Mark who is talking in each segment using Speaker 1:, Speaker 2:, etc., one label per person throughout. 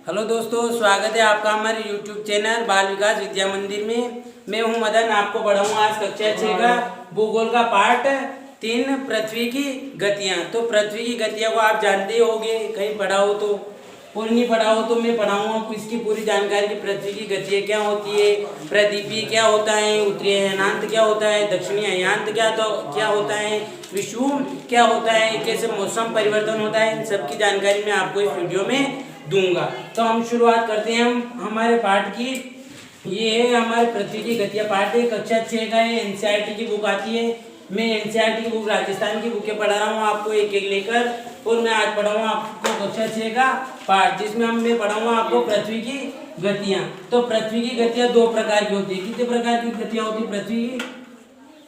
Speaker 1: Hello दोस्तों, स्वागत है आपका हमारे YouTube चैनल बाल विकास विद्या मंदिर में। मैं हूं मदन, आपको पढ़ाऊंगा आज कक्षा 6 का भूगोल का पार्ट 3 पृथ्वी की गतियां। तो पृथ्वी की गतियां को आप जानते ही होंगे, कहीं पढ़ा हो तो, और नहीं पढ़ा हो तो मैं पढ़ाऊंगा आपको इसकी पूरी जानकारी की पृथ्वी की गतियां क्या होती है, प्रदीपी क्या होता है, उत्तरी अयनांत क्या होता है, दक्षिणी अयनांत क्या होता है, विषुव क्या होता है, कैसे मौसम परिवर्तन होता है, इन सब की जानकारी मैं आपको इस वीडियो में दूंगा। तो हम शुरुआत करते हैं हम हमारे पाठ की। ये है हमारे पृथ्वी की गतियां पाठ है, कक्षा 6 का है, एनसीईआरटी की बुक आती है। मैं एनसीईआरटी की बुक, राजस्थान की बुकें पढ़ा रहा हूँ आपको एक एक लेकर, और मैं आज पढ़ाऊंगा आपको कक्षा 6 का पाठ, जिसमें मैं पढ़ाऊंगा आपको पृथ्वी की गतियां। तो पृथ्वी की गतियां दो प्रकार की होती है। कितने प्रकार की गतियां होती है पृथ्वी की?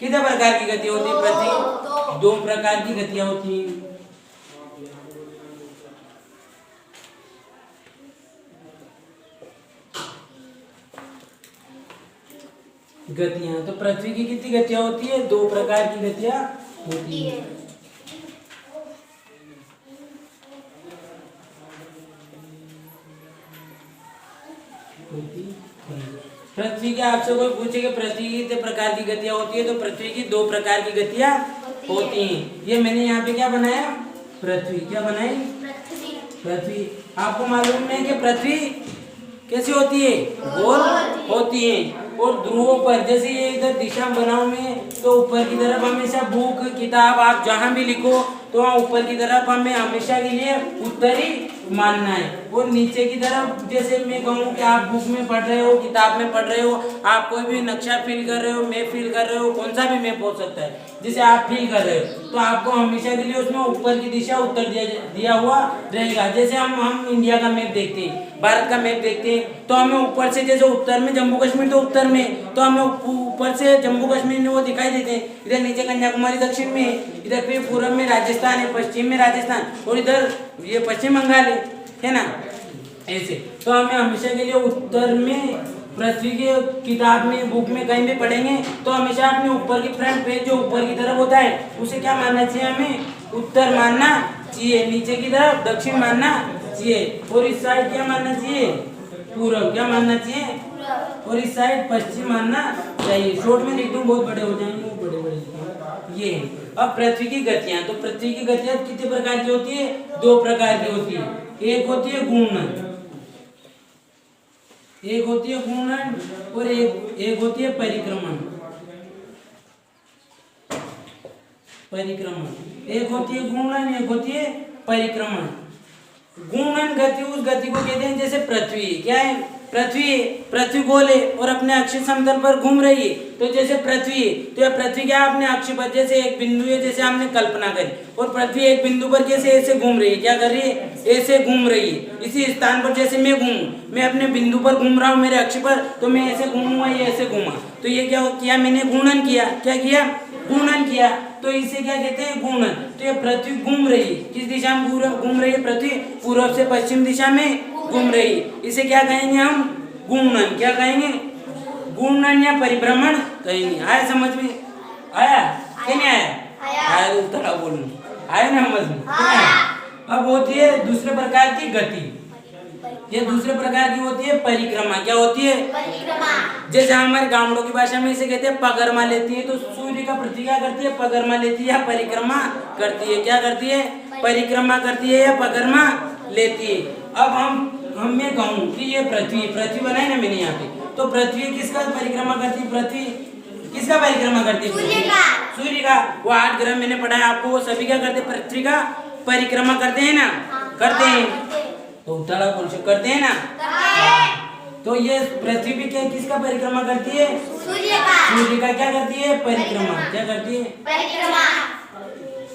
Speaker 1: कितने प्रकार की गतियां होती है पृथ्वी? दो प्रकार की गतियां होती है। गतियां, तो पृथ्वी की कितनी गतियां होती है? दो प्रकार की गतियां होती है। पृथ्वी के आपसे कोई पूछे कि पृथ्वी की कितने प्रकार की गतियां होती है, तो पृथ्वी की दो प्रकार की गतियां होती हैं। ये मैंने यहाँ पे क्या बनाया? पृथ्वी। क्या बनाई? पृथ्वी। आपको मालूम है कि पृथ्वी कैसी होती है? गोल होती है। और ध्रुवों पर, जैसे ये इधर दिशा बनाऊं मैं, तो ऊपर की तरफ हमेशा बुक किताब आप जहां भी लिखो तो वहाँ ऊपर की तरफ हमें हमेशा के लिए उत्तरी मानना है। और नीचे की तरफ, जैसे मैं कहूँ कि आप बुक में पढ़ रहे हो, किताब में पढ़ रहे हो, आप कोई भी नक्शा फील कर रहे हो, मैप फील कर रहे हो, कौन सा भी मैप हो सकता है जिसे आप फील कर रहे हो, तो आपको हमेशा के लिए उसमें ऊपर की दिशा उत्तर दिया हुआ रहेगा। जैसे हम इंडिया का मैप देखते हैं, भारत का मैप देखते हैं, तो हमें ऊपर से, जैसे उत्तर में जम्मू कश्मीर, तो उत्तर में, तो हमें ऊपर से जम्मू कश्मीर में वो दिखाई देते हैं। इधर नीचे कन्याकुमारी दक्षिण में है, इधर फिर पूर्व में राजस्थान है, पश्चिम में राजस्थान, और इधर ये पश्चिम बंगाल है ना, ऐसे। तो हमें हमेशा के लिए उत्तर में, पृथ्वी के किताब में, बुक में कहीं भी पढ़ेंगे तो हमेशा अपने ऊपर की फ्रंट पेज जो ऊपर की तरफ होता है उसे क्या मानना चाहिए? हमें उत्तर मानना चाहिए। नीचे की तरफ दक्षिण मानना चाहिए, और इस साइड क्या मानना चाहिए? पूर्व। क्या मानना चाहिए? और इस साइड पश्चिम मानना चाहिए। शॉर्ट में लिख दूं, बहुत बड़े हो जाएंगे, वो बड़े बड़े। ये अब पृथ्वी की गतियां, तो पृथ्वी की गतियां कितने प्रकार की होती है? दो प्रकार की होती है। एक होती है घूर्णन, एक होती है घूर्णन, और एक होती है परिक्रमण। एक होती है घूर्णन, एक होती है परिक्रमण। घूर्णन गति उस गति को कहते हैं, जैसे पृथ्वी क्या है? पृथ्वी गोल है और अपने अक्षीय समतल पर घूम रही है। तो जैसे पृथ्वी है, तो यह पृथ्वी क्या अपने अक्ष पर, जैसे एक बिंदु है, जैसे हमने कल्पना करी, और पृथ्वी एक बिंदु पर कैसे ऐसे घूम रही है? क्या कर रही है? ऐसे घूम रही है। इसी स्थान पर जैसे मैं मैं अपने बिंदु पर घूम रहा हूँ, मेरे अक्ष पर, तो मैं ऐसे घूमूंगा, ये ऐसे घूमा, तो ये क्या किया मैंने? घूर्णन किया। क्या किया? घूर्णन किया। तो इसे क्या कहते हैं? घूर्णन। तो ये पृथ्वी घूम रही है। किस दिशा में घूम रही है पृथ्वी? पूर्व से पश्चिम दिशा में घूम रही है। इसे क्या कहेंगे हम? घूर्णन। क्या कहेंगे? घूर्णन या परिभ्रमण कहेंगे। आया समझ में? आया कि नहीं आया? आया तो थोड़ा बोलूं, आया ना समझ में? अब होती है दूसरे प्रकार की गति। ये दूसरे प्रकार की होती है परिक्रमा। क्या होती है? जैसे हमारे गांवों की भाषा में इसे कहते हैं पगरमा लेती है। तो सूर्य का पृथ्वी क्या करती है? पगरमा लेती है या परिक्रमा करती है। क्या करती है? परिक्रमा करती है या पगरमा लेती है। अब मैं कहूँ कि ये पृथ्वी बनाई ना मैंने यहाँ पे, तो पृथ्वी किसका परिक्रमा करती है? पृथ्वी किसका परिक्रमा करती है? सूर्य का। वो 8 ग्रह मैंने पढ़ा है आपको, वो सभी क्या करते हैं? पृथ्वी का परिक्रमा करते हैं ना? करते हैं। तो उत्तरा बोल से करते हैं ना? तो ये पृथ्वी भी क्या किसका परिक्रमा करती है? सूर्य का। क्या करती है? परिक्रमा। क्या करती है?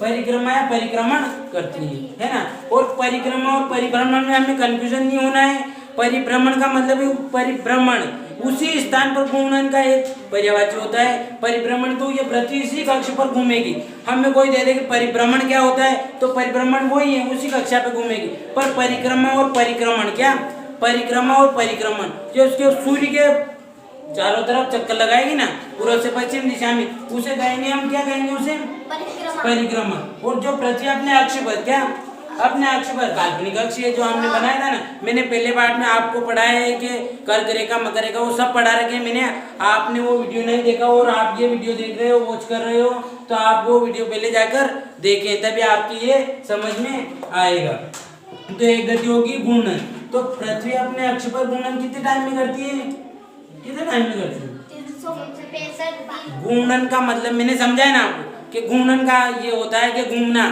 Speaker 1: परिक्रमा या परिक्रमण करती है ना? और परिक्रमा और परिभ्रमण में हमें कंफ्यूजन नहीं होना है। परिभ्रमण का मतलब है परिभ्रमण, उसी स्थान पर घूमने का एक पर्यायवाची होता है। परिभ्रमण, तो ये पृथ्वी इसी कक्ष पर घूमेगी। हमें कोई दे दे कि परिभ्रमण क्या होता है, तो परिभ्रमण वही है, उसी कक्षा पे घूमेगी। पर परिक्रमा और परिक्रमण क्या? परिक्रमा और परिक्रमण जो उसके सूर्य के चारों तरफ चक्कर लगाएगी ना, पूर्व से पश्चिम दिशा में, उसे कहेंगे हम, क्या कहेंगे उसे? परिक्रमा। और जो पृथ्वी अपने अक्ष पर क्या अपने अक्ष पर। काल्पनिक अक्ष ये जो हमने बनाया था ना, मैंने पहले पार्ट में आपको पढ़ाया है कि कर्क रेखा मकर रेखा वो सब पढ़ा रखे हैं मैंने। आपने वो वीडियो नहीं देखा और आप ये वीडियो देख रहे हो, वॉच कर रहे हो, तो आप वो वीडियो पहले जाकर देखें, तभी आपकी ये समझ में आएगा। तो एक गति होगी घूर्णन। तो पृथ्वी अपने अक्ष पर घूर्णन कितने टाइम में करती है? कितने टाइम में करती है? घूर्णन का मतलब मैंने समझाया ना आपको कि घूर्णन का ये होता है कि घूमना,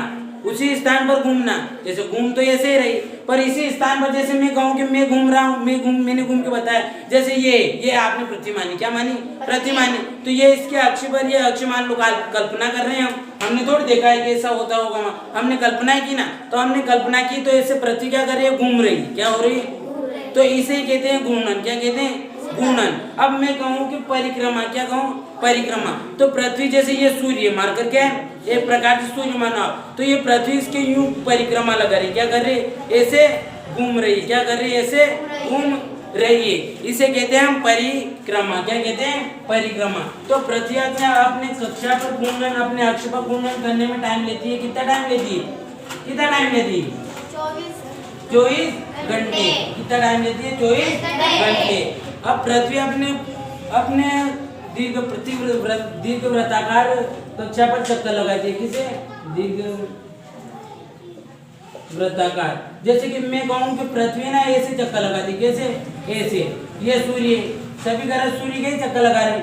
Speaker 1: उसी स्थान पर घूमना। जैसे घूम तो ऐसे ही रही, पर इसी स्थान पर जैसे मैं कहूँ कि मैं घूम रहा हूँ, मैंने घूम के बताया। जैसे ये आपने पृथ्वी मानी, क्या मानी? पृथ्वी मानी। तो ये इसके अक्ष पर, ये अक्ष मान लो, कल्पना कर रहे हैं हमने थोड़ी देखा है कि ऐसा होता होगा, हमने कल्पना की ना। तो हमने कल्पना की, तो ऐसे पृथ्वी क्या कर रही है? घूम रही। क्या हो रही है? तो इसे कहते हैं घूर्णन। क्या कहते हैं? घूर्णन। अब मैं कहूँ कि परिक्रमा, क्या कहूँ? परिक्रमा। तो पृथ्वी जैसे ये सूर्य मारकर क्या है, एक प्रकार से सूर्य मानो आप, तो ये पृथ्वी इसके यूं परिक्रमा लगा रही, क्या कर रही? ऐसे घूम रही। क्या कर रही? ऐसे घूम रही है। इसे कहते हैं हम परिक्रमा। क्या कहते हैं? परिक्रमा। तो पृथ्वी अपने कक्षा पर घूर्णन, अपने अक्ष पर घूर्णन करने में टाइम लेती है। कितना टाइम लेती है? कितना टाइम लेती है? 24 घंटे। कितना टाइम लेती है? 24 घंटे। अब पृथ्वी अपने दीर्घ वृत्ताकार कक्षा पर चक्कर लगाती है। किसे? दीर्घ वृत्ताकार। जैसे कि मैं कहूँ कि पृथ्वी ना ऐसे चक्कर लगाती है। कैसे? ऐसे। ये सूर्य, सभी ग्रह सूर्य के चक्कर लगा रहे,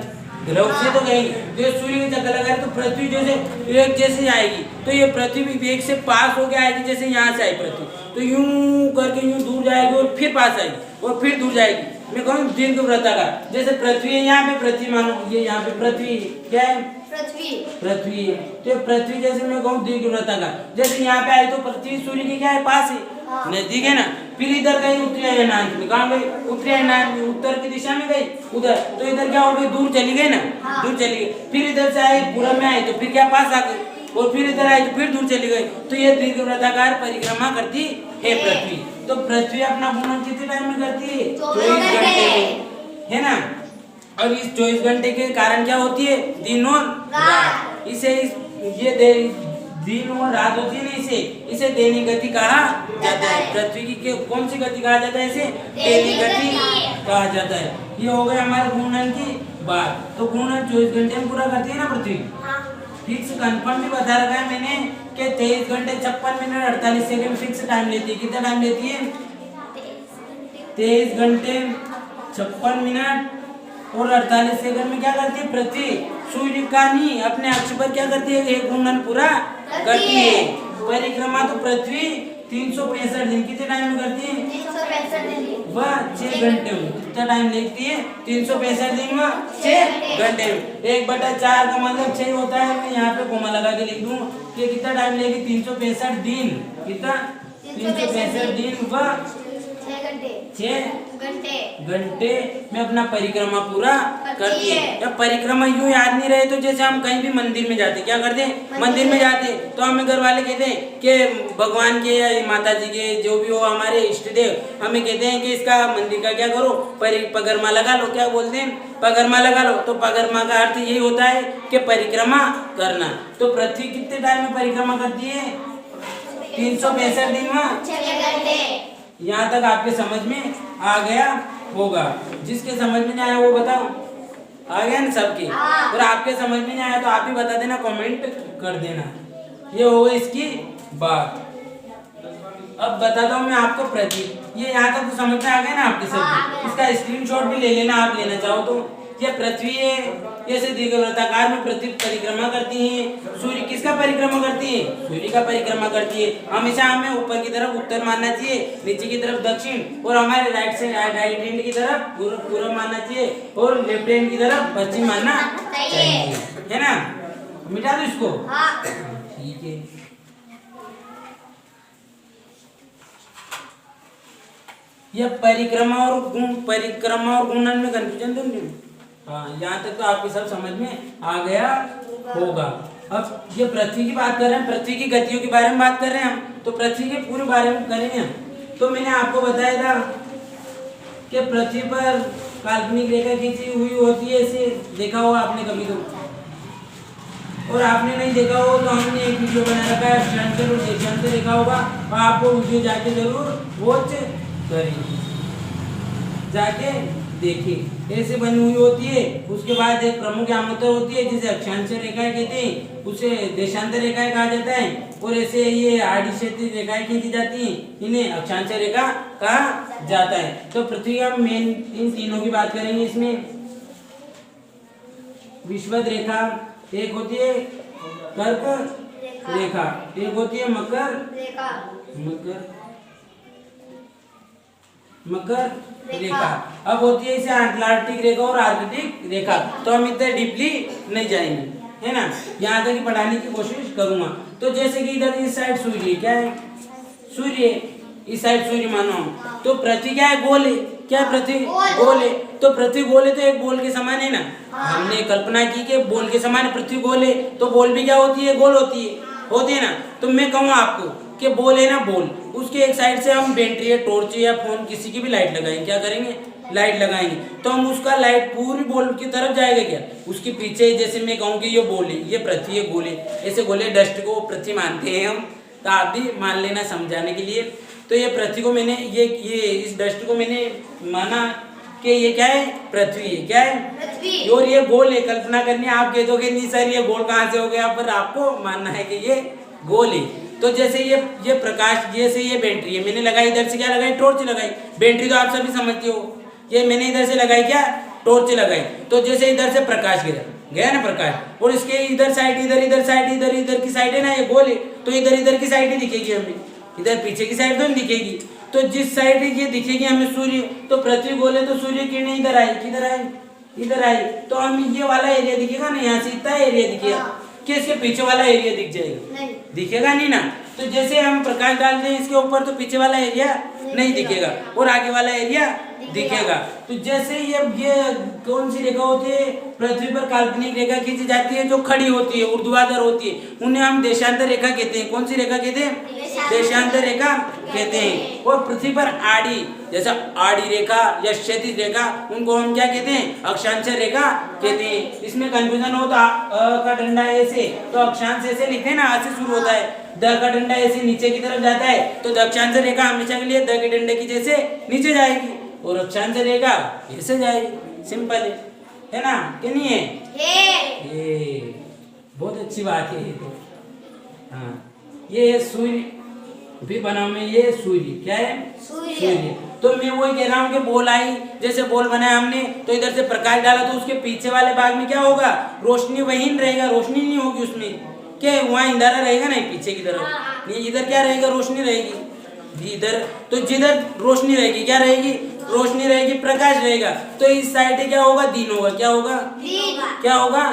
Speaker 1: ग्रह से तो गई, जो सूर्य के चक्कर लगा रहे, तो पृथ्वी जैसे एक जैसे आएगी, तो ये पृथ्वी एक से पास होके आएगी। जैसे यहाँ से आई पृथ्वी, तो यूं करके यूं दूर जाएगी और फिर पास आएगी और फिर दूर जाएगी। मैं कहूँ दीर्घ वृत्ताकार। जैसे पृथ्वी है, यहाँ पे पृथ्वी मानो, ये यहाँ पे पृथ्वी, क्या है? पृथ्वी है। तो पृथ्वी जैसे मैं कहूँ दीर्घ वृत्ताकार, जैसे यहाँ पे आई तो पृथ्वी सूर्य की क्या है? पास है, नजदीक है ना। फिर इधर गई उत्तरी अयनांश में, कहाँ गई? उत्तरी अयनांश में, उत्तर की दिशा में गई उधर, तो इधर क्या हो गई? दूर चली गई ना, दूर चली गई। फिर इधर से आई, पूरब में आई, तो फिर क्या? पास आ गई, और फिर इधर आई तो फिर दूर चली गई। तो ये दीर्घ वृत्ताकार परिक्रमा करती है पृथ्वी। तो पृथ्वी अपना घूर्णन कितने टाइम में करती है? 24 घंटे में, है ना। और इस 24 घंटे के कारण क्या होती है? दिन और रात। इसे ये दिन और रात होती है ना, इसे दैनिक गति कहा जाता है। पृथ्वी की कौन सी गति कहा जाता है? इसे दैनिक गति कहा जाता है। ये हो गए हमारे घूर्णन की बात। तो घूर्णन 24 घंटे में पूरा करती है ना पृथ्वी। फिक्स कंफर्म भी बता रखा है मैंने कि 23 घंटे 56 मिनट 48 सेकंड फिक्स टाइम लेती है। कितना टाइम लेती है? 23 घंटे 56 मिनट और 48 सेकंड में क्या करती है पृथ्वी? सूर्य का नहीं, अपने अक्ष पर क्या करती है? एक घूर्णन पूरा करती है। परिक्रमा तो पृथ्वी 365 दिन कितने टाइम में करती है?
Speaker 2: 365 दिन।
Speaker 1: वह 6 घंटे में। कितना टाइम लेती है? 365 दिन में 6 घंटे में। 1/4 का मतलब 6 होता है। मैं यहाँ पे कोमा लगा के लिख दूँ कि कितना टाइम लेगी? 365 दिन। कितना? 365 दिन व 6 घंटे में अपना परिक्रमा पूरा करती है। जब परिक्रमा यूं याद नहीं रहे तो जैसे हम कहीं भी मंदिर में जाते, क्या करते हैं? मंदिर में जाते तो हमें घर वाले कहते हैं कि भगवान के या माता जी के जो भी हो हमारे इष्ट देव, हमें कहते हैं कि इसका मंदिर का क्या करो? परिक्रमा लगा लो। क्या बोलते हैं? परिक्रमा लगा लो। तो परिक्रमा का अर्थ यही होता है कि परिक्रमा करना। तो पृथ्वी कितने टाइम में परिक्रमा करती है? 365 दिन में
Speaker 2: 6 घंटे।
Speaker 1: यहाँ तक आपके समझ में आ गया होगा। जिसके समझ में नहीं आया वो बताओ। आ गया ना सबके? और आपके समझ में नहीं आया तो आप भी बता देना, कमेंट कर देना। ये हो गई इसकी बात। अब बताता हूँ मैं आपको पृथ्वी। ये यहाँ तक तो समझ में आ गया ना आपके सब? इसका स्क्रीनशॉट भी ले लेना, आप लेना चाहो तो। ये पृथ्वी है, जैसे दीर्घवृत्ताकार में पृथ्वी परिक्रमा करती है। सूर्य किसका परिक्रमा करती है? सूर्य का परिक्रमा करती है। हमेशा हमें ऊपर की तरफ उत्तर मानना चाहिए, नीचे की तरफ दक्षिण, और हमारे राइट हैंड की तरफ पूर्व मानना चाहिए, और लेफ्ट हैंड की तरफ पश्चिम मानना चाहिए, है ना। मिटा दो इसको। ठीक है। यह परिक्रमा और घूर्णन में कंफ्यूजन तो नहीं? हाँ, यहाँ तक तो आपके सब समझ में आ गया होगा। अब ये पृथ्वी की बात कर रहे हैं, पृथ्वी की गतियों के बारे में बात कर रहे हैं हम, तो पृथ्वी के पूरे बारे में करेंगे हम। तो मैंने आपको बताया था कि पृथ्वी पर काल्पनिक रेखा खींची हुई होती है, इसे देखा होगा आपने कभी तो। और आपने नहीं देखा हो तो हमने एक वीडियो बना रखा है अक्षांतर और देशांतर देखा होगा, और आपको वीडियो जाके जरूर वॉच करिए, जाके देखिए। ऐसे बनी हुई होती है। उसके बाद एक प्रमुख यामांतर होती है जिसे अक्षांश रेखाएं कहते हैं, उसे देशांतर रेखाएं कहा जाता है। और ऐसे ये आड़ी क्षैतिज रेखाएं खींची जाती हैं, इन्हें अक्षांश रेखा कहा जाता है। तो पृथ्वी का मेन इन तीनों की बात करेंगे। इसमें विषुवत रेखा एक होती है, कर्क रेखा एक होती है, मकर रेखा। अब होती है इसे अटलांटिक रेखा और आर्कटिक रेखा। तो हम इतने डीपली नहीं जाएंगे, है ना, यहाँ तक पढ़ाने की कोशिश करूंगा। तो जैसे कि इधर इस साइड सूर्य, क्या है सूर्य, इस साइड सूर्य मानो, तो पृथ्वी क्या है गोल है, क्या है पृथ्वी गोल है। तो पृथ्वी गोल है तो एक बॉल के समान है ना, हमने कल्पना की कि बॉल के समान पृथ्वी गोल है, तो बॉल भी क्या होती है गोल होती है ना। तो मैं कहूँ आपको कि बॉल है ना, बॉल, उसके एक साइड से हम बैटरी या टॉर्च या फोन किसी की भी लाइट लगाएंगे, क्या करेंगे लाइट लगाएंगे, तो हम उसका लाइट पूरी बॉल की तरफ जाएगा क्या, उसके पीछे। जैसे मैं कहूँ कि ये बॉल है, ये पृथ्वी है, गोल है, ऐसे गोले डस्ट को पृथ्वी मानते हैं हम, तो आप भी मान लेना समझाने के लिए। तो ये पृथ्वी को मैंने ये इस डस्ट को मैंने माना कि ये क्या है पृथ्वी है, क्या है पृथ्वी, और ये गोल है। कल्पना करनी आप कह दोगे नहीं सर ये गोल कहाँ से हो गया, पर आपको मानना है कि ये गोल है। तो जैसे ये प्रकाश, जैसे ये बैटरी है, मैंने लगाई इधर से, क्या लगाई टॉर्च लगाई, बैटरी तो आप सभी समझते हो, ये मैंने इधर से लगाई क्या टॉर्च लगाई। तो जैसे इधर से प्रकाश गया ना प्रकाश, और इसके इधर साइड इधर साइड इधर की साइड है ना, ये गोल है, तो इधर की साइड ही दिखेगी हमें, इधर पीछे की साइड तो नहीं दिखेगी। तो जिस साइड ये दिखेगी हमें सूर्य, तो पृथ्वी गोल है तो सूर्य किरणें इधर आई, इधर आई, तो हम ये वाला एरिया दिखेगा ना, यहाँ से इतना एरिया दिखेगा, कि इसके पीछे वाला एरिया दिख जाएगा, दिखेगा नहीं ना। तो जैसे हम प्रकाश डालते हैं इसके ऊपर, तो पीछे वाला एरिया नहीं दिखेगा और आगे वाला एरिया दिखेगा। तो जैसे ये कौन सी रेखा होती है, पृथ्वी पर काल्पनिक रेखा खींची जाती है जो खड़ी होती है, ऊर्ध्वाधर होती है, उन्हें हम देशांतर रेखा कहते हैं। कौन सी रेखा कहते हैं, देशांतर रेखा कहते हैं। और पृथ्वी पर आड़ी, जैसा आड़ी रेखा या क्षैतिज रेखा, उनको हम क्या कहते हैं, अक्षांश रेखा कहते हैं। इसमें कंफ्यूजन हो तो अ का डंडा ऐसे, तो अक्षांश ऐसे लिखते हैं ना, आ से शुरू होता है, द का डंडा ऐसे नीचे की तरफ जाता है, तो दक्षांश रेखा हमेशा के लिए द के डंडे की जैसे नीचे जाएगी, और अक्षांश रेखा ऐसे जाएगी। सिंपल है ना, कि नहीं है? ये बहुत अच्छी बात है। ये तो हाँ, ये सूर्य भी बना में, ये सूर्य क्या है सूर्य। तो मैं वही कह रहा हूँ कि बॉल आई, जैसे बॉल बनाया हमने, तो इधर से प्रकाश डाला, तो उसके पीछे वाले भाग में क्या होगा, रोशनी वहीन रहेगा, रोशनी नहीं होगी उसमें, क्या वहाँ अंधारा रहेगा नहीं पीछे की तरफ, नहीं इधर क्या रहेगा, रोशनी रहेगी इधर। तो जिधर रोशनी रहेगी क्या रहेगी, रोशनी रहेगी, प्रकाश रहेगा। तो इस साइड क्या होगा, दिन होगा, क्या होगा क्या होगा,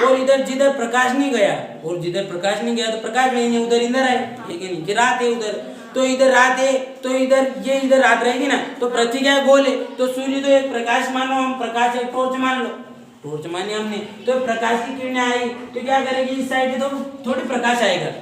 Speaker 1: और इधर जिधर प्रकाश नहीं गया, और जिधर प्रकाश नहीं गया तो प्रकाश नहीं, उधर इधर है, लेकिन कि रात है उधर, तो इधर रात है, तो इधर रात रहेगी ना। तो पृथ्वी क्या है गोल है, तो सूर्य तो एक प्रकाश मानो, हम प्रकाश एक टॉर्च मान लो, टॉर्च मानी हमने, तो प्रकाश की किरणें आई तो क्या करेगी, इस साइड तो थोड़ी प्रकाश आएगा।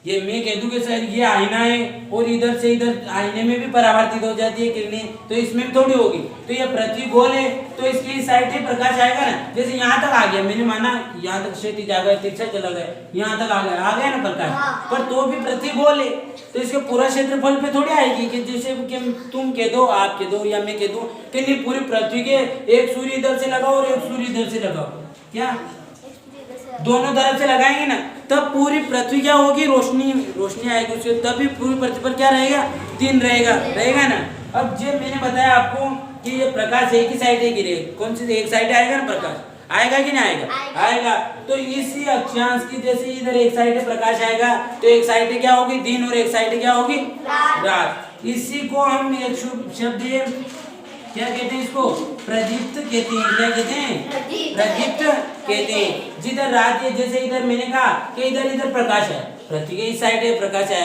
Speaker 1: ये मैं कह दूं कि सर ये आईना है और इधर से इधर आईने में भी परावर्तित हो जाती है किरणें, तो इसमें थोड़ी होगी। तो ये पृथ्वी गोल है तो इसकी साइड से प्रकाश आएगा ना, जैसे यहाँ तक आ गया, मैंने माना यहाँ तक क्षैतिज आ गया, तिरछा चला गया, यहाँ तक आ गया ना प्रकाश, पर तो भी पृथ्वी गोल है, तो इसके पूरा क्षेत्रफल पे थोड़ी आएगी कि जैसे कि तुम कह दो, आप कह दो या मैं कह दूं कि नहीं पूरी पृथ्वी के एक सूर्य इधर से लगाओ और एक सूर्य इधर से लगाओ, क्या दोनों तरफ से लगाएंगे ना, तब पूरी पृथ्वी क्या होगी, रोशनी आएगी उससे, तभी पूरी पृथ्वी पर क्या रहेगा, दिन रहेगा ना। अब जो मैंने बताया आपको कि ये प्रकाश एक ही साइड गिरेगा, कौन सी एक साइड आएगा ना प्रकाश, आएगा कि नहीं आएगा। तो इसी अक्षांश की जैसे इधर एक साइड प्रकाश आएगा, तो एक साइड क्या होगी दिन और एक साइड क्या होगी रात। इसी को हम एक शब्द क्या कहते हैं, इसको प्रदीप्त कहते हैं। क्या कहते हैं, प्रदीप्त कहते हैं। जिधर रात है, जैसे इधर मैंने कहा कि इधर प्रकाश है, पृथ्वी के इस साइड है प्रकाश है,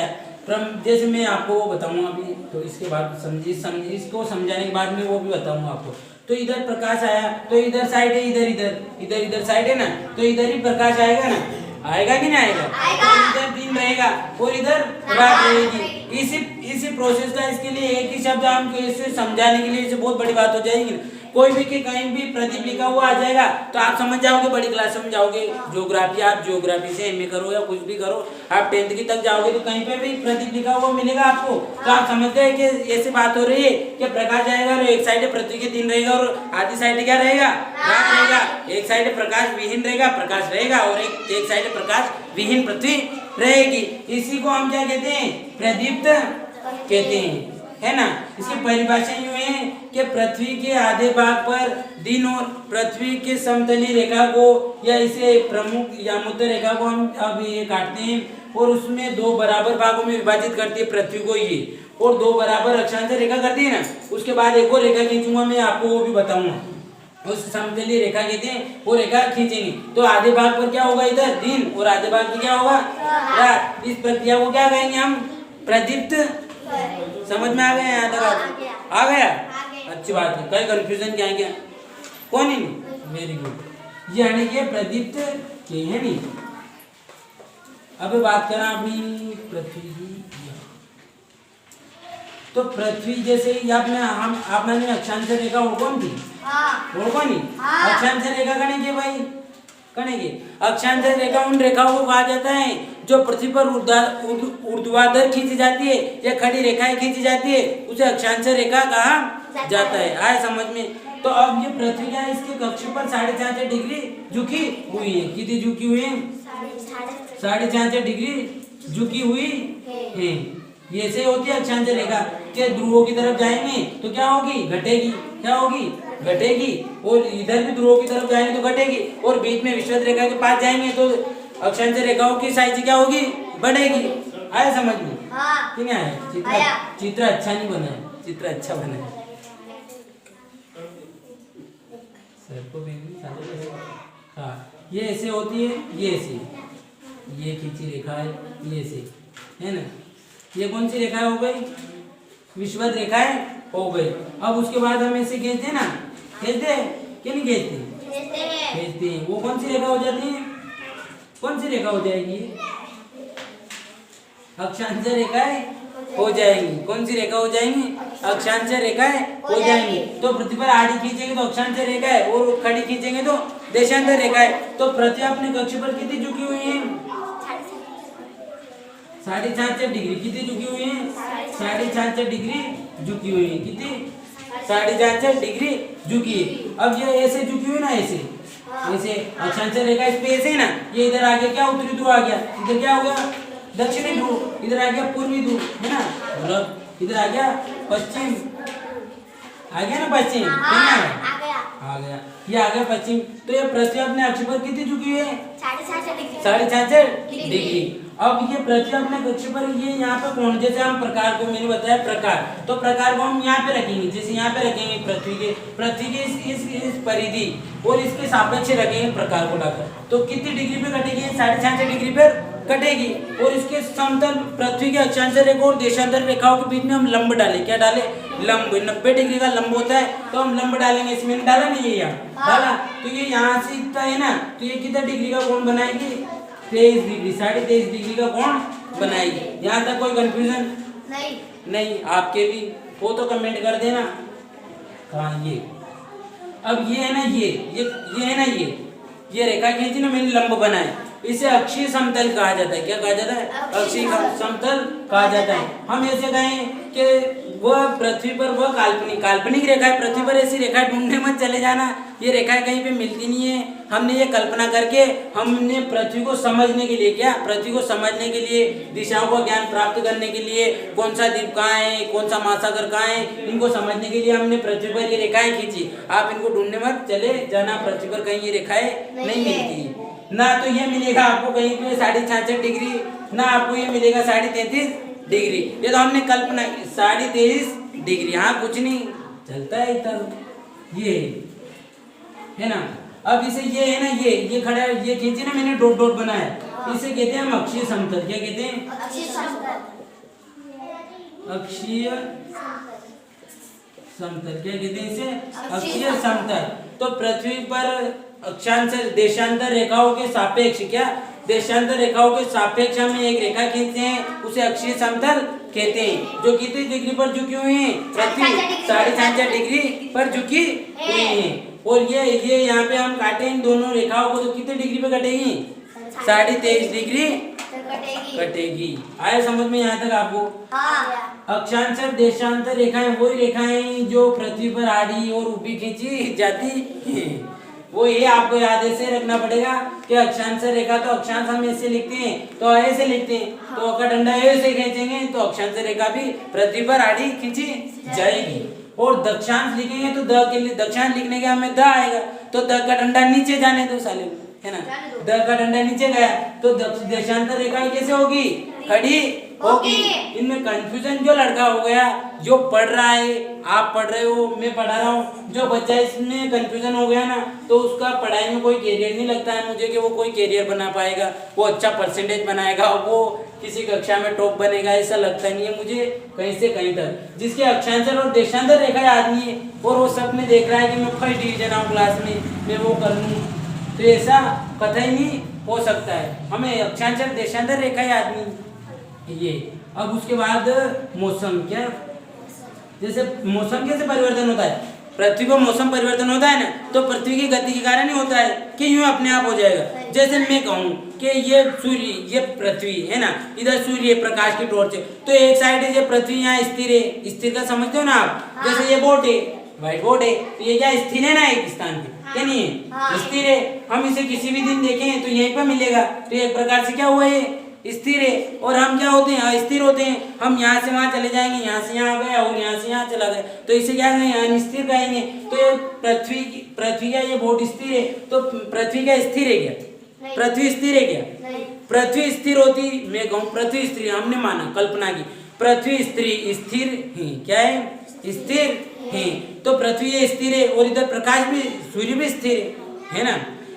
Speaker 1: जैसे मैं आपको वो बताऊंगा अभी, तो इसके बाद इसको समझाने के बाद में वो भी बताऊंगा आपको। तो इधर प्रकाश आया, तो इधर साइड है, इधर साइड है ना, तो इधर ही प्रकाश आएगा ना, आएगा कि नहीं आएगा, तो इधर दिन रहेगा और इधर रात रहेगी। इसी प्रोसेस का इसके लिए एक ही शब्द हम इसे समझाने के लिए, इसे बहुत बड़ी बात हो जाएगी कोई भी के कहीं भी प्रदीप लिखा हुआ आ जाएगा तो आप समझ जाओगे, बड़ी क्लास में जाओगे, ज्योग्राफी आप ज्योग्राफी से एमए करो या कुछ भी करो, आप 10th की तक जाओगे तो कहीं पे भी प्रदीप लिखा हुआ मिलेगा आपको, तो आप समझते हैं कि ऐसे बात हो रही है कि प्रकाश जाएगा और एक साइड पृथ्वी के दिन रहेगा और आधी साइड क्या रहेगा, रात रहेगा। एक साइड प्रकाश विहीन रहेगा, प्रकाश रहेगा, और एक साइड प्रकाश विहीन पृथ्वी रहेगी। इसी को हम क्या कहते हैं, प्रदीप्त कहते हैं, है ना। इसकी परिभाषा यूं है कि पृथ्वी के आधे भाग पर दिन और पृथ्वी के समतली रेखा को या इसे प्रमुख यामुत्तर रेखा को हम अब ये काटते हैं और उसमें दो बराबर भागों में विभाजित करती है पृथ्वी को ये, और दो बराबर अक्षांश रेखा करती है ना। उसके बाद एक और रेखा खींचूंगा मैं आपको, वो भी बताऊंगा, उस समतली रेखा कहते हैं, वो रेखा खींचेंगे तो आधे भाग पर क्या होगा, इधर दिन, और आधे भाग पर क्या होगा, रात। इस प्रक्रिया को क्या कहेंगे हम, प्रदीप्त। समझ में आ गया, यहाँ तक आ गया, अच्छी बात है। कोई कंफ्यूजन क्या है क्या, कौन है, वेरी गुड। ये यानी कि प्रदीप्त के है नहीं। अब बात करें अपनी पृथ्वी की, तो पृथ्वी जैसे ही आपने अक्षांश रेखा वो कौन थी, वो कौन ही अक्षांश रेखा करेंगे भाई, करेंगे। अक्षांश रेखा उन रेखाओं को कहा जाता है जो पृथ्वी पर ऊर्ध्वाधर खींची जाती है या खड़ी रेखाएं खींची जाती है, उसे अक्षांश रेखा कहा जाता है। आए समझ में। तो अब ये पृथ्वी क्या है, इसके कक्ष पर 4.5 डिग्री झुकी हुई है। कितनी झुकी हुई है, 4.5 डिग्री झुकी हुई है। ये से होती है अक्षांश रेखा के ध्रुवों की तरफ जाएंगे तो क्या होगी, घटेगी, क्या होगी, घटेगी, और इधर भी ध्रुवों की तरफ जाएंगे तो घटेगी, और बीच में विषुवत रेखा के पास जाएंगे तो अक्षांश रेखाओं की साइज क्या होगी, बढ़ेगी। आया समझ में, कि नहीं आया? चित्र अच्छा नहीं बना है, चित्र अच्छा बना है। हाँ, ये ऐसे होती है, ये ऐसे, ये खींची रेखा है, ये ऐसे है ना। ये कौन सी रेखा हो गई, विषुवत रेखाएं हो गई। अब उसके बाद हम ऐसे खींचते हैं ना, खींचते हैं कि नहीं खींचते, खींचते हैं। वो कौन सी रेखा हो जाती है, कौन सी रेखा हो जाएगी, अक्षांश रेखाएं हो जाएंगी। कौन सी रेखा हो जाएंगी, अक्षांश रेखाएं हो जाएंगी। तो पृथ्वी पर आड़ी खींचेंगे तो अक्षांश रेखा है, और खड़ी खींचेंगे तो देशांतर रेखा है। तो पृथ्वी अपने कक्ष पर कितनी झुकी हुई है, 4.5 डिग्री। कितनी झुकी हुई है, 4.5 डिग्री झुकी हुई है। कितनी, 4.5 डिग्री झुकी है। अब ये ऐसे झुकी हुई ना, ऐसे ऐसे अक्षांश रेखा इस पे ऐसे है ना, ये इधर आ गया क्या, उत्तरी ध्रुव आ गया, इधर क्या हो गया, दक्षिणी ध्रुव, इधर आ गया पूर्वी ध्रुव, है ना, मतलब इधर आ गया पश्चिम, आ गया ना पश्चिम, आ गया, ये आ गया पश्चिम। तो ये पृथ्वी अपने अक्ष पर कितनी झुकी हुई है, 4.5 डिग्री। अब ये पृथ्वी अपने कक्ष पर, ये यहाँ पे कौन, जैसे हम प्रकार को, मैंने बताया प्रकार, तो प्रकार को हम यहाँ पे रखेंगे, जैसे यहाँ पे रखेंगे पृथ्वी के इस परिधि और इसके सापेक्ष रखेंगे प्रकार को लाकर, तो कितनी डिग्री पे कटेगी, 4.5 डिग्री पर कटेगी। और इसके समतल पृथ्वी के अक्षांश रेखा और देशांतर रेखाओं के बीच में हम लंब डालें, क्या डाले, लंब। 90 डिग्री का लंब होता है तो हम लंब डालेंगे। इसमें डाला नहीं है, यहाँ डाला, तो ये यहाँ से इतना है ना, तो ये कितना डिग्री का कोण बनाएगी, 23 डिग्री, 23.5 डिग्री का कोण बनाएगी। यहाँ तक कोई कंफ्यूजन नहीं आपके भी हो तो कमेंट कर देना। कहाँ ये, अब ये है ना, ये है ना, ये रेखा खींची ना मैंने, लंब बनाए, इसे अक्षीय समतल कहा जाता है। क्या कहा जाता है, अक्षीय समतल कहा जाता है। हम ऐसे कहें कि वह पृथ्वी पर वह काल्पनिक रेखा है। पृथ्वी पर ऐसी रेखा ढूंढने मत चले जाना, ये रेखाएं कहीं पे मिलती नहीं है। हमने ये कल्पना करके, हमने पृथ्वी को समझने के लिए, क्या, पृथ्वी को समझने के लिए, दिशाओं का ज्ञान प्राप्त करने के लिए, कौन सा द्वीप कहाँ है, कौन सा महासागर कहाँ है, इनको समझने के लिए हमने पृथ्वी पर ये रेखाएं खींची। आप इनको ढूंढने मत चले जाना, पृथ्वी पर कहीं ये रेखाएं नहीं मिलती ना। तो ये मिलेगा आपको कहीं पे 66 डिग्री, ना आपको ये मिलेगा 33.5 डिग्री। ये तो हमने कल्पना, 23.5 डिग्री, हाँ कुछ नहीं चलता है इधर, ये है ना। अब इसे ये है ना, ये खड़ा है, ये खींचे ना मैंने, डॉट डॉट बनाया, इसे कहते हैं हम अक्षीय समतल। क्या कहते हैं, अक्षीय समतल। क्या कहते हैं इसे, अक्षीय समतल। तो पृथ्वी पर अक्षांश देशांतर रेखाओं के सापेक्ष क्या, देशांतर रेखाओं के सापेक्ष हम एक रेखा खींचते हैं, उसे अक्षीय समतल कहते हैं, जो कितनी डिग्री पर झुकी हुई है? पृथ्वी 66.5 डिग्री पर झुकी हुई है। और ये यहाँ पे हम काटे इन दोनों रेखाओं को, तो कितने डिग्री पे कटेगी? 23.5 डिग्री कटेगी। आया समझ में यहाँ तक आपको? अक्षांतर देशांतर रेखाएं वही रेखाएं जो पृथ्वी पर आड़ी और ऊपी खींची जाती हैं। वो ये आपको याद ऐसे रखना पड़ेगा कि अक्षांतर रेखा तो अक्षांश हम ऐसे लिखते हैं, तो ऐसे लिखते हैं, तो अगर डंडा ऐसे खींचेंगे तो अक्षांतर रेखा भी पृथ्वी पर आड़ी खींची जाएगी। और दक्षांश लिखेंगे तो द के लिए दक्षांश लिखने के हमें द आएगा, तो द का डंडा नीचे जाने दो साले, है ना? द का डंडा नीचे गया तो देशांतर रेखा कैसे होगी? खड़ी होगी। इनमें कंफ्यूजन जो लड़का हो गया, जो पढ़ रहा है, आप पढ़ रहे हो, मैं पढ़ा रहा हूँ, जो बच्चा इसमें कंफ्यूजन हो गया ना, तो उसका पढ़ाई में कोई कैरियर नहीं लगता है मुझे कि वो कोई कैरियर बना पाएगा, वो अच्छा परसेंटेज बनाएगा, वो किसी कक्षा में टॉप बनेगा, ऐसा लगता नहीं है मुझे कहीं से कहीं तक। जिसके अक्षांतर और देशांतर रेखा आदमी है और वो सब में देख रहा है कि मैं फर्स्ट डिवीजन आऊँ क्लास में, मैं वो कर लूँ, तो ऐसा कतई नहीं हो सकता है। हमें अक्षांतर देशांतर रेखा आदमी ये। अब उसके बाद मौसम, क्या जैसे मौसम कैसे परिवर्तन होता है? पृथ्वी को मौसम परिवर्तन होता है ना, तो पृथ्वी की गति के कारण ही होता है कि यूं अपने आप हो जाएगा। जैसे मैं कहूँ कि ये सूर्य, ये पृथ्वी है ना, इधर सूर्य प्रकाश की टॉर्च है, तो एक साइड है ये पृथ्वी यहाँ स्थिर है, स्थिर का समझते हो ना आप? जैसे ये बोट है, व्हाइट बोर्ड है, तो ये क्या स्थिर है ना एक स्थान पे, क्या नहीं है? स्थिर है। हम इसे किसी भी दिन देखें तो यहीं पर मिलेगा, तो एक प्रकार से क्या हुआ है? स्थिर है। और हम क्या होते हैं? अस्थिर होते हैं। हम यहाँ से वहाँ चले जाएंगे, यहाँ से यहाँ गए और यहाँ से यहाँ चला गए, तो इसे क्या कहेंगे? अनिस्थिर कहेंगे। तो ये पृथ्वी का ये बोर्ड स्थिर है, तो पृथ्वी क्या स्थिर है क्या? पृथ्वी स्थिर है क्या? पृथ्वी स्थिर होती, मैं कहूँ पृथ्वी स्थिर, हमने माना, कल्पना की, पृथ्वी स्थिर है, क्या है? स्थिर है। तो पृथ्वी ये स्थिर है और इधर प्रकाश भी, सूर्य भी स्थिर है ना?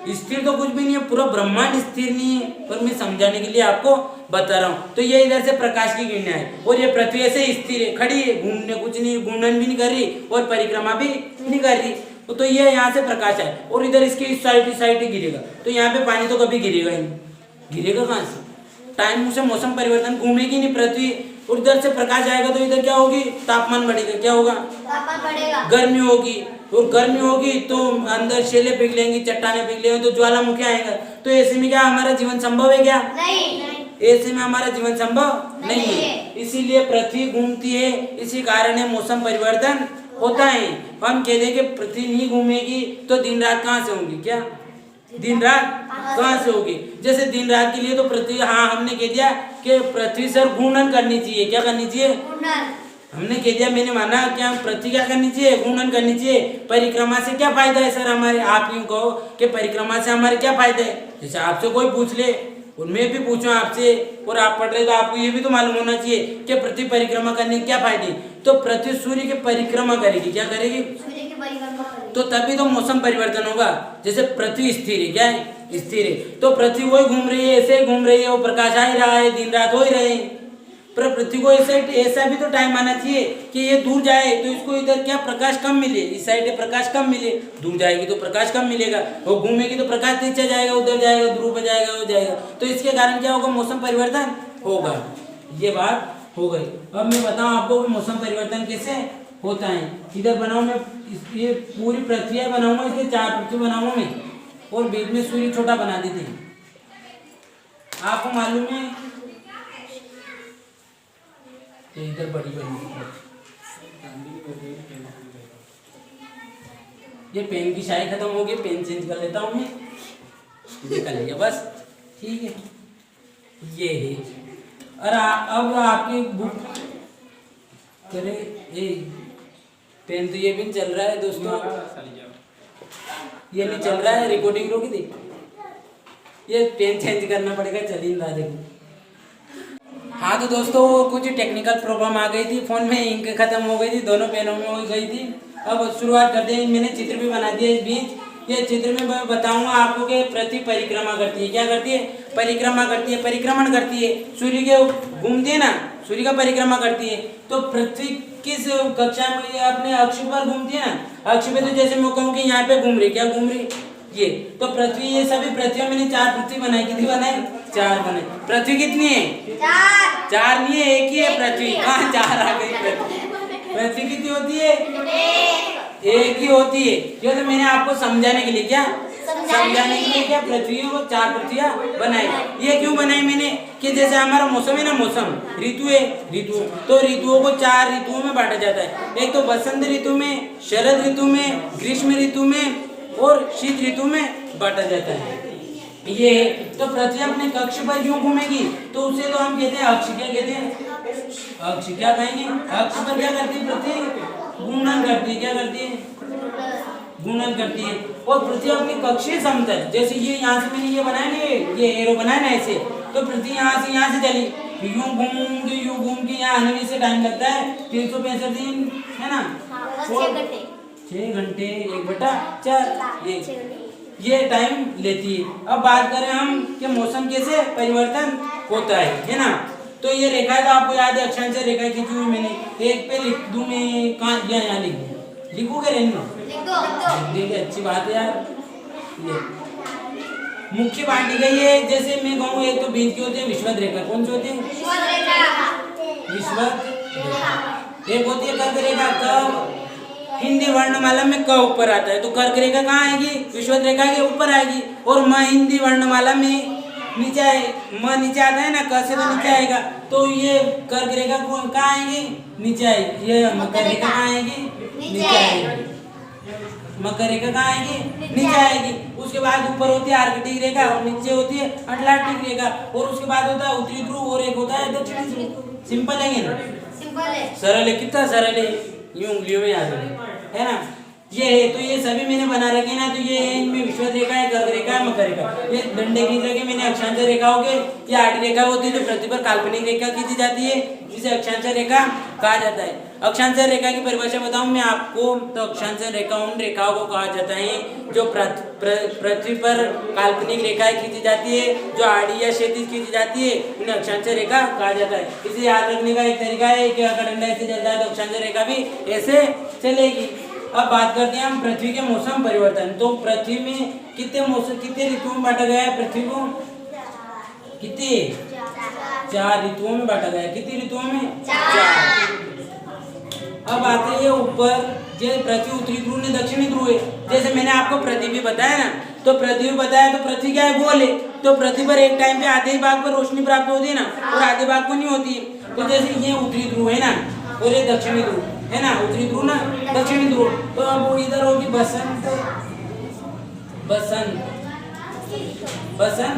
Speaker 1: स्थिर तो कुछ भी नहीं है, पूरा ब्रह्मांड स्थिर नहीं है, पर मैं समझाने के लिए आपको बता रहा हूँ। तो ये इधर से प्रकाश की किरणें है और ये पृथ्वी ऐसे स्थिर है, खड़ी है, घूमने कुछ नहीं, घूमन भी नहीं कर रही और परिक्रमा भी नहीं कर रही। तो ये यहाँ से प्रकाश है और इधर इसके इस साइड गिरेगा, तो यहाँ पे पानी तो कभी गिरेगा ही नहीं। गिरेगा कहाँ से? टाइम से मौसम परिवर्तन, घूमेगी नहीं पृथ्वी, और इधर से प्रकाश आएगा तो इधर क्या होगी? तापमान बढ़ेगा। क्या होगा? तापमान बढ़ेगा। गर्मी होगी, और गर्मी होगी तो अंदर शेले पिघलेंगी, चट्टाने पिघलेंगी, तो ज्वालामुखी आएगा। तो ऐसे में क्या हमारा जीवन संभव है क्या? नहीं। ऐसे में हमारा जीवन संभव नहीं है। इसीलिए पृथ्वी घूमती है, इसी कारण है मौसम परिवर्तन होता है। हम कह दें कि पृथ्वी नहीं घूमेगी तो दिन रात कहाँ से होंगी? क्या दिन रात कहाँ से होगी? जैसे दिन रात के लिए तो पृथ्वी, हाँ हमने कह दिया कि पृथ्वी सर घूर्णन करनी चाहिए। क्या करनी चाहिए? हमने कह दिया, मैंने माना क्या पृथ्वी क्या करनी चाहिए? घूर्णन करनी चाहिए। परिक्रमा से क्या फायदा है सर हमारे? आप यूँ कहो कि परिक्रमा से हमारे क्या फायदा है? जैसे आपसे कोई पूछ ले और मैं भी पूछूं आपसे, और आप पढ़ रहे तो आपको ये भी तो मालूम होना चाहिए कि पृथ्वी परिक्रमा करने के क्या फायदे। तो पृथ्वी सूर्य की परिक्रमा करेगी। क्या करेगी? सूर्य की परिक्रमा करेगी। तो तभी तो मौसम परिवर्तन होगा। जैसे पृथ्वी स्थिर है, क्या है? स्थिर है, तो पृथ्वी वही घूम रही है, ऐसे घूम रही है, वो प्रकाश आ ही रहा है, दिन रात हो ही रहे हैं। पर पृथ्वी को ऐसा भी तो टाइम आना चाहिए कि ये दूर जाए तो इसको इधर क्या प्रकाश कम मिले, इस साइड प्रकाश कम मिले, दूर जाएगी तो प्रकाश कम मिलेगा, और घूमेगी तो प्रकाश नीचे जाएगा, उधर जाएगा, ध्रुव पे जाएगा, हो जाएगा। तो इसके कारण क्या होगा? मौसम परिवर्तन होगा। ये बात हो गई। अब मैं बताऊं आपको कि मौसम परिवर्तन कैसे होता है। इधर बनाऊं मैं, ये पूरी प्रक्रिया बनाऊंगा, इसके 4 पृथ्वी बनाऊंगा मैं, और बीच में सूर्य छोटा बना देते हैं। आपको मालूम है इधर बड़ी ये पेन की शाई खत्म हो गई, पेन चेंज कर लेता हूँ मैं, निकल लिया बस, ठीक है। ये है। और अब आपकी बुक करे पेन, तो ये भी चल रहा है दोस्तों, ये नहीं चल रहा है, रिकॉर्डिंग रोकी थी, ये पेन चेंज करना पड़ेगा, चलिए ना देखो। हाँ तो दोस्तों कुछ टेक्निकल प्रॉब्लम आ गई थी, फ़ोन में इंक खत्म हो गई थी, दोनों पेनों में हो गई थी। अब शुरुआत करते हैं। मैंने चित्र भी बना दिया इस बीच। ये चित्र में मैं बताऊंगा आपको कि पृथ्वी परिक्रमा करती है। क्या करती है? परिक्रमा करती है, परिक्रमण करती है, सूर्य के घूमती है ना, सूर्य का परिक्रमा करती है। तो पृथ्वी किस कक्षा में? अपने अक्ष पर घूमती है ना, अक्ष पे। तो जैसे मैं कहूँ कि यहाँ पे घूम रही, क्या घूम रही? ये तो पृथ्वी, ये सभी पृथ्वी, मैंने 4 पृथ्वी बनाई, कितनी बनाई? 4 बने। पृथ्वी कितनी है? 4 नहीं है, एक ही है पृथ्वी। कहाँ 4 आ गई पृथ्वी? पृथ्वी कितनी होती है? एक ही होती है। ये तो मैंने आपको समझाने के लिए क्या पृथ्वी को 4 पृथ्वियाँ बनाई। ये क्यों बनाई मैंने कि जैसे हमारा मौसम है ना, मौसम ऋतु है, ऋतु तो ऋतुओं को 4 ऋतुओं में बांटा जाता है। एक तो बसंत ऋतु में, शरद ऋतु में, ग्रीष्म ऋतु में और शीत ऋतु में बांटा जाता है। ये तो पृथ्वी अपने कक्ष पर क्यों घूमेगी? तो उसे तो हम कहते हैं अक्ष। क्या कहते हैं? अक्ष। क्या कहेंगे? अक्ष पर क्या करती है पृथ्वी? घूर्णन करती है। क्या करती है? घूर्णन करती है। और पृथ्वी अपनी कक्षीय समतल, जैसे ये यहाँ से मैंने ये बनाया ना, ये एरो बनाया ना ऐसे, तो पृथ्वी यहाँ से चली, यूं घूम के यहाँ आने में से टाइम लगता है 365 दिन, है ना? 6 घंटे 1/4 ये टाइम लेती है। अब बात करें हम कि मौसम कैसे परिवर्तन होता है ना? तो ये रेखा तो आपको याद है, अक्षांश रेखा खींची हुई मैंने। एक पे लिख दूं मैं, कहाँ दिया? यहाँ लिख दूं, लिखोगे रेनू? देखिए अच्छी बात है यार। ये मुख्य बांटी गई है, जैसे मैं कहूँ एक तो बीच की होती है विषुवत रेखा। कौन सी होती है? विषुवत रेखा। एक होती है कर्क रेखा। कब? हिंदी वर्णमाला में क ऊपर आता है, तो कर्क रेखा कहाँ आएगी? विषुवत रेखा के ऊपर आएगी। और म हिंदी वर्णमाला में नीचे आए, म नीचे आता है ना, क से तो नीचे आएगा, तो ये कर्क रेखा कहाँ आएगी? नीचे आएगी। ये मकर रेखा कहाँ आएगी? नीचे आएगी। मकर रेखा कहाँ आएगी? नीचे आएगी। उसके बाद ऊपर होती है आर्कटिक रेखा और नीचे होती है अटलांटिक रेखा। और उसके बाद होता है उत्तरी ध्रुव और एक होता है दक्षिणी ध्रुव। सिंपल है ना? सरल है। कितना सरल है, यूं उंगलियों में याद है ना? ये है, तो ये सभी मैंने बना रखे ना, तो ये इनमें विषुवत रेखा है, कर्क रेखा है, मकर रेखा। ये डंडे खींच रखे मैंने अक्षांश रेखा हो गए। ये आड़ी रेखा होती है जो पृथ्वी पर काल्पनिक रेखा खींची जाती है, जिसे अक्षांश रेखा कहा जाता है। अक्षांश रेखा की परिभाषा बताऊं मैं आपको, तो अक्षांश रेखा उन रेखाओं को कहा जाता है जो पृथ्वी पर काल्पनिक रेखाएं खींची जाती है, जो आड़ी या क्षैतिज खींची जाती है, उन्हें अक्षांश रेखा कहा जाता है। इसे याद रखने का एक तरीका है कि अगर डंडा ऐसे चलता है तो अक्षांश रेखा भी ऐसे चलेगी। अब बात करते हैं हम पृथ्वी के मौसम परिवर्तन। तो पृथ्वी में कितने ऋतुओं में बांटा गया है? पृथ्वी को कितने? 4 ऋतुओं में बांटा गया है। कितनी ऋतुओं में? 4। अब आते हैं ऊपर, जैसे पृथ्वी उत्तरी ध्रुव ने दक्षिणी ध्रुव है। जैसे मैंने आपको पृथ्वी बताया ना, तो पृथ्वी बताया, तो पृथ्वी क्या है? गोल है। तो पृथ्वी पर एक टाइम पे आधे भाग पर रोशनी प्राप्त होती है ना, और आधे भाग को नहीं होती है। तो जैसे ये उत्तरी ध्रुव है ना, और ये दक्षिणी ध्रुव है ना, उत्तरी ध्रुव ना दक्षिणी ध्रुव। तो अब वो इधर होगी बसंत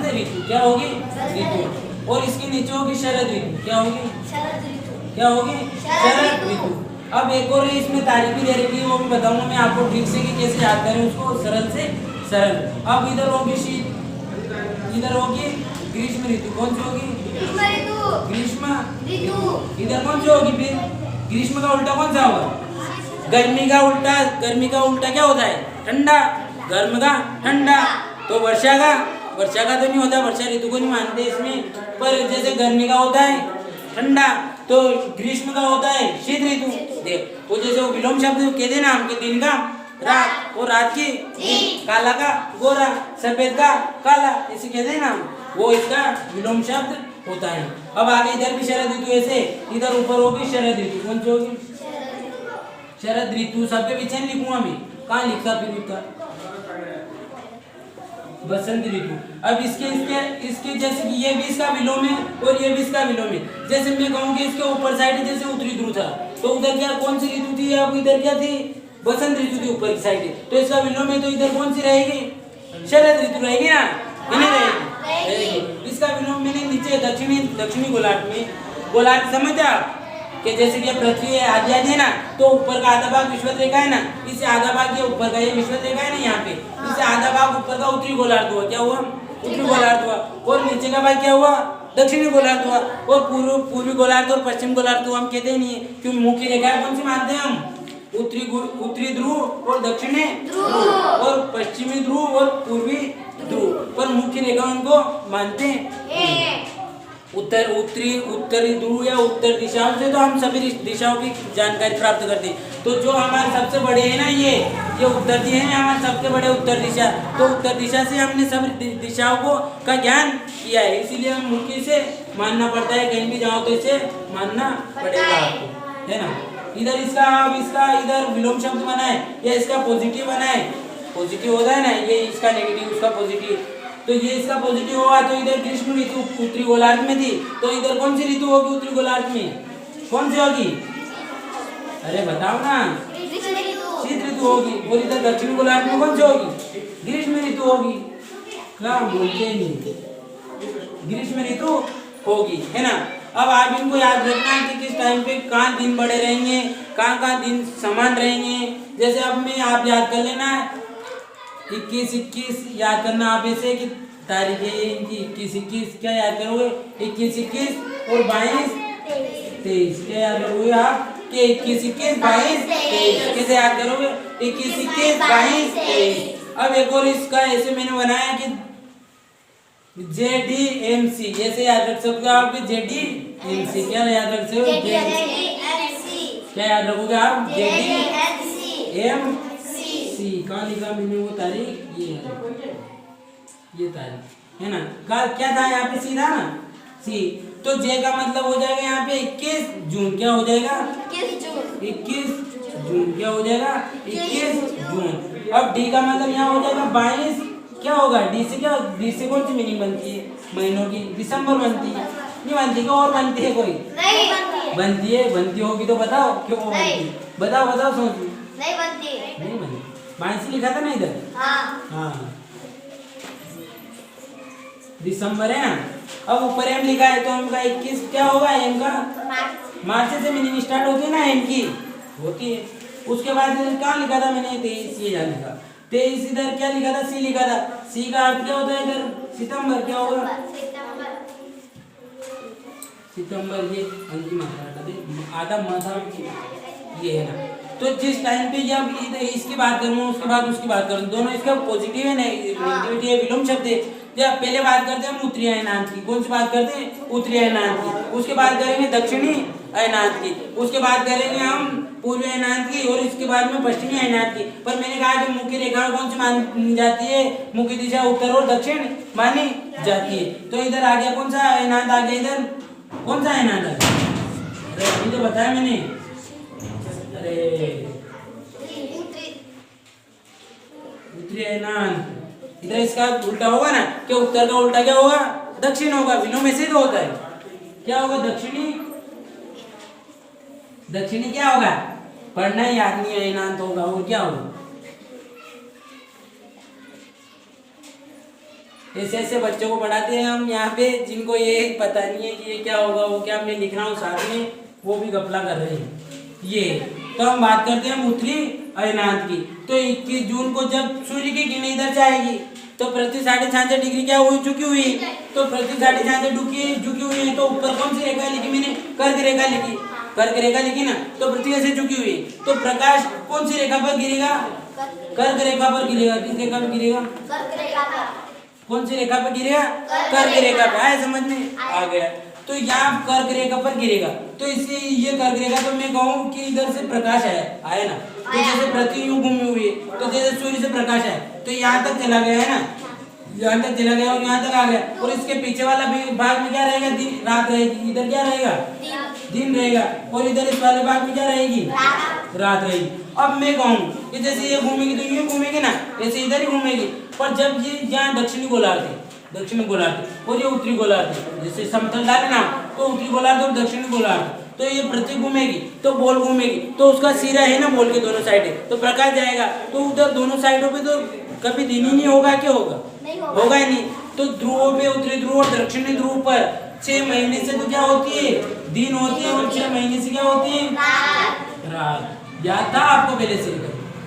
Speaker 1: ऋतु। क्या होगी? ऋतु। और इसके नीचे होगी शरद ऋतु। क्या होगी? शरद ऋतु। अब एक और इसमें तारीख भी दे रखी है, वो भी बताऊंगा मैं आपको ठीक से कि कैसे याद करें उसको सरल से सरल। अब इधर होगी शीत, इधर होगी ग्रीष्म ऋतु। कौन सी होगी? ग्रीष्म ऋतु। इधर कौन सी होगी फिर? ग्रीष्म का उल्टा कौन सा होगा? गर्मी का उल्टा क्या होता है? ठंडा। गर्म का ठंडा। तो वर्षा का तो नहीं होता, वर्षा ऋतु को नहीं मानते इसमें। पर जैसे गर्मी का होता है ठंडा, तो ग्रीष्म का होता है शीत ऋतु। देख, वो जैसे वो विलोम शब्द कहते हैं ना, हमके दिन का रात और रात की दिन, काला का गोरा, सफेद का काला, इसे कहते हैं ना, वो इसका विलोम शब्द होता है। अब आगे इधर भी शरद ऋतु, ऐसे इधर ऊपर होगी शरद ऋतु। कौन सी होगी? शरद ऋतु। सबके पीछे लिखूंगा मैं, कहाँ लिखता फिर लिखता? बसंत ऋतु। अब इसके जैसे कि ये भी इसका विलोम है और ये भी इसका विलोम है। जैसे मैं कहूँगी इसके ऊपर साइड जैसे उत्तरी ध्रुव था, तो उधर क्या कौन सी ऋतु थी? अब इधर क्या थी? बसंत ऋतु थी ऊपर की साइड। तो इसका विलोम है, तो इधर कौन सी रहेगी? शरद ऋतु रहेगी ना, नहीं रहेगी? इसका विलोम मैंने नीचे दक्षिणी गोलार्ध समझा कि जैसे कि पृथ्वी है आधी है ना, तो ऊपर का आधा भाग विषुवत रेखा है ना, इससे आधा भाग ये ऊपर का ये विषुवत रेखा है ना यहाँ पे, इससे आधा भाग ऊपर का उत्तरी गोलार्ध हुआ। क्या हुआ? उत्तरी गोलार्ध हुआ। और नीचे का भाग क्या हुआ? दक्षिणी गोलार्ध हुआ। और पूर्वी गोलार्ध और पश्चिम गोलार्ध को हम कहते नहीं है, क्योंकि मुख्य रेखा कौन सी मानते हैं हम? उत्तरी ध्रुव और दक्षिणी ध्रुव, और पश्चिमी ध्रुव और पूर्वी ध्रुव, पर मुख्य रेखा उनको मानते हैं उत्तरी ध्रुव या उत्तर दिशाओं से। तो हम सभी दिशाओं की जानकारी प्राप्त करते हैं। तो जो हमारे सबसे बड़े है ना, ये ये उत्तर दिए हैं हमारे सबसे बड़े उत्तर दिशा। तो उत्तर दिशा से हमने सब दिशाओं को का ज्ञान किया है, इसीलिए हम मुख्य से मानना पड़ता है, कहीं भी जाओ तो इसे मानना पड़ेगा आपको, है ना। इधर इसका अब इसका इधर विलोम शब्द बना है, या इसका पॉजिटिव बना है, पॉजिटिव होता है ना, ये इसका नेगेटिव उसका पॉजिटिव, तो ये इसका पॉजिटिव होगा तो इधर ग्रीष्म ऋतु उत्तरी गोलार्ध में थी, तो इधर कौन सी ऋतु होगी उत्तरी गोलार्ध में, कौन सी होगी, अरे बताओ ना, शीत ऋतु होगी। और इधर दक्षिण गोलार्ध में कौन सी होगी, ग्रीष्म ऋतु होगी। क्या बोलते नहीं, ग्रीष्म ऋतु होगी, है ना। अब आप इनको याद रखना है कि किस टाइम पे कहाँ दिन बड़े रहेंगे, कहाँ कहाँ दिन समान रहेंगे। जैसे अब में आप याद कर लेना 21 याद करना, आप ऐसे कि तारीख है इनकी 21 क्या याद करोगे, 21 और 22-23 क्या याद करोगे आप कि 21 22 23 कैसे याद करोगे, 21 22 23। अब एक और इसका ऐसे मैंने बनाया कि JDMC ऐसे याद रख सकते हो आप, JDMC क्या याद रख सकते हो, क्या याद रखोगे आप, JDMC। कहाँ लिखा मैंने वो तारीख, ये है, ये तारीख है ना। क्या था यहाँ पे, सीधा ना सी, तो जे का मतलब हो जाएगा यहाँ पे 21 जून, क्या हो जाएगा 21 जून, क्या हो जाएगा 21 जून। अब डी का मतलब यहाँ हो जाएगा 22, क्या होगा डी से, क्या डी से कौन सी मीनिंग बनती है महीनों की, दिसंबर बनती है, नहीं बनती क्या, और बनती है कोई, नहीं बनती है, बनती होगी तो बताओ क्यों बनती है, बताओ बताओ सोचो, नहीं बनती 22 लिखा था ना इधर, हाँ दिसंबर है ना। अब ऊपर एम लिखा है तो एम का 21 क्या होगा, एम का मार्च से मीनिंग स्टार्ट होती है ना, एम की होती है। उसके बाद क्या लिखा था मैंने 23, ये लिखा 23, इधर क्या लिखा था, सी लिखा था, सी का अर्थ क्या होता है इधर, सितंबर, क्या होगा सितंबर, ये अंकी मात्रा आधा मात्रा ये है ना। तो जिस टाइम पे जब इसकी बात करूँ उसके बाद उसकी बात करूँ, दोनों इसका पॉजिटिव है नेगेटिविटी है, विलोम शब्द है। जब पहले बात करते हैं हम उत्तरी अयनांत की, कौन सी बात करते हैं, उत्तरी अयनांत की, उसके बाद करेंगे दक्षिणी अयनांत की, उसके बाद करेंगे हम पूर्वी अयनांत की, और इसके बाद में पश्चिमी अयनांत की। पर मैंने कहा कि मुख्य रेखा कौन सी मानी जाती है, मुख्य दिशा उत्तर और दक्षिण मानी जाती है। तो इधर आ गया कौन सा अयनांत आ गया, इधर कौन सा अयनांत आ गया, अरे अभी तो बताया मैंने, अरे उत्तरी अयनांत, इधर इसका उल्टा होगा ना, क्या उत्तर का उल्टा क्या होगा, दक्षिण होगा, विलोम में से तो होता है, क्या होगा दक्षिणी, दक्षिणी क्या होगा, पढ़ना ही याद नहीं है, अयनांत होगा, और क्या होगा, ऐसे ऐसे बच्चों को पढ़ाते हैं हम यहाँ पे, जिनको ये पता नहीं है कि ये क्या होगा, वो क्या मैं लिख रहा हूँ साथ में, वो भी घपला कर रहे हैं ये। तो हम बात करते हैं उत्तरी अयनांत की। तो 21 जून को जब सूर्य की किरणें इधर से आएगी तो प्रति 66.5 डिग्री क्या हुई, झुकी हुई, तो प्रति 66.5 झुकी हुई है, तो ऊपर कौन सी रेखा लिखी मैंने, कर्क रेखा लिखी, कर्क रेखा लिखी ना, तो पृथ्वी ऐसे झुकी हुई है, तो प्रकाश कौन सी रेखा पर गिरेगा, कर्क रेखा पर गिरेगा, किस रेखा पर गिरेगा, कौन सी रेखा पर गिरेगा, कर्क रेखा पर, आया समझ में आ गया। तो यहाँ कर्क रेखा पर गिरेगा, तो इससे ये कर्क रेखा, तो मैं कहूँ कि इधर से प्रकाश आया ना, तो जैसे पृथ्वी यूं घूमी हुई है, तो जैसे सूर्य से प्रकाश है, तो यहाँ तक चला गया है ना, यहाँ तक चला गया और यहाँ तक आ गया, और इसके पीछे वाला भाग में क्या रहेगा, दिन रात रहेगी, इधर क्या रहेगा, दिन रहेगा, और इधर इस वाले भाग में क्या रहेगी, रात रहेगी। अब मैं कहूँ कि जैसे ये घूमेगी तो यूं घूमेगी ना, ऐसे इधर ही घूमेगी, पर जब ये यहाँ दक्षिणी गोलार्ध है, दक्षिणी गोलार्ध और ये उत्तरी गोलार्ध, जैसे समतल डाले ना, तो उत्तरी गोलार्ध और दक्षिणी गोलार्ध, तो ये पृथ्वी घूमेगी तो बॉल घूमेगी, तो उसका सिरा है ना बॉल के दोनों साइड है, तो प्रकाश जाएगा, तो उधर दोनों साइडों पे तो कभी दिन ही नहीं होगा, क्या होगा, होगा ही नहीं। तो ध्रुवों पे, उत्तरी ध्रुव और दक्षिणी ध्रुव पर 6 महीने से तो क्या होती है, दिन होती है, और 6 महीने से क्या होती है, रात। याद था आपको पहले से,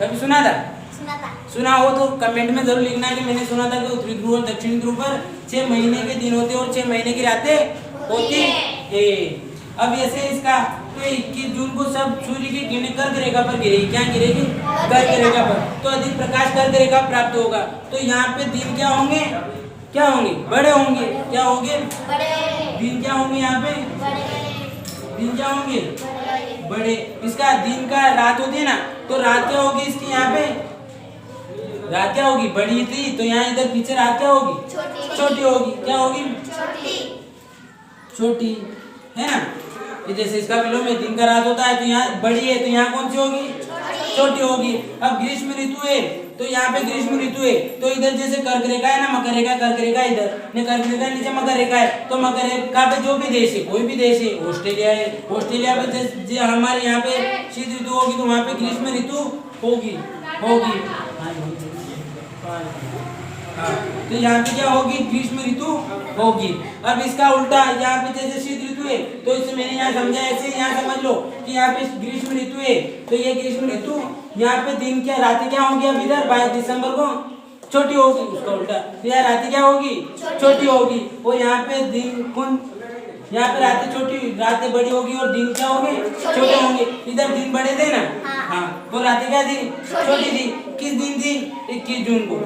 Speaker 1: कभी सुना था, सुना हो तो कमेंट में जरूर लिखना है कि मैंने सुना था कि उत्तरी ध्रुव और दक्षिणी ध्रुव पर 6 महीने के दिन होते हैं और 6 महीने की रातें होती है। अब ऐसे इसका तो 21 जून को सब सूर्य की किरणें कर्क रेखा पर गिरेगी, क्या गिरेगी, कर्क रेखा पर, तो अधिक प्रकाश कर्क रेखा प्राप्त होगा। तो यहाँ पे दिन क्या होंगे, क्या होंगे, बड़े होंगे, क्या होंगे, दिन क्या होंगे, यहाँ पे दिन क्या होंगे, बड़े। इसका दिन का रात होती है ना, तो रात क्या होगी इसकी यहाँ पे रात क्या होगी, बड़ी थी, तो यहाँ इधर पीछे रात क्या होगी, छोटी होगी। क्या होगी, छोटी, है ना। ये जैसे इसका विलोम में दिन का रात होता है, तो यहाँ बड़ी है, तो यहाँ कौन सी होगी, छोटी होगी। अब ग्रीष्म ऋतु है, तो यहाँ पे ग्रीष्म ऋतु है, तो इधर जैसे कर्क रेखा है ना, मकर रेखा, कर्क रेखा इधर ने, कर्क रेखा नीचे मकर रेखा है, तो मकर रेखा पे जो भी देश है, कोई भी देश है, ऑस्ट्रेलिया है, ऑस्ट्रेलिया पे जैसे हमारे यहाँ पे शीत ऋतु होगी, तो वहाँ पे ग्रीष्म ऋतु होगी। हाँ, तो यहाँ पे क्या होगी, ग्रीष्म ऋतु होगी। अब इसका उल्टा, यहाँ पे जैसे शीत ऋतु है, तो इसे मैंने यहाँ समझा ऐसे, यहाँ समझ लो कि यहाँ पे ग्रीष्म ऋतु है, तो ये ग्रीष्म ऋतु, यहाँ पे दिन क्या, रातें क्या होंगी, अब इधर 22 दिसंबर को छोटी होगी, उसका उल्टा, तो यहाँ रातें क्या होगी, छोटी होगी, और यहाँ पे दिन कौन, यहाँ पे रातें छोटी, रातें बड़ी होगी और दिन क्या होंगे, छोटे होंगे। इधर दिन बड़े थे ना, हाँ, वो रातें क्या थी, छोटी थी। किस दिन थी, 21 जून को।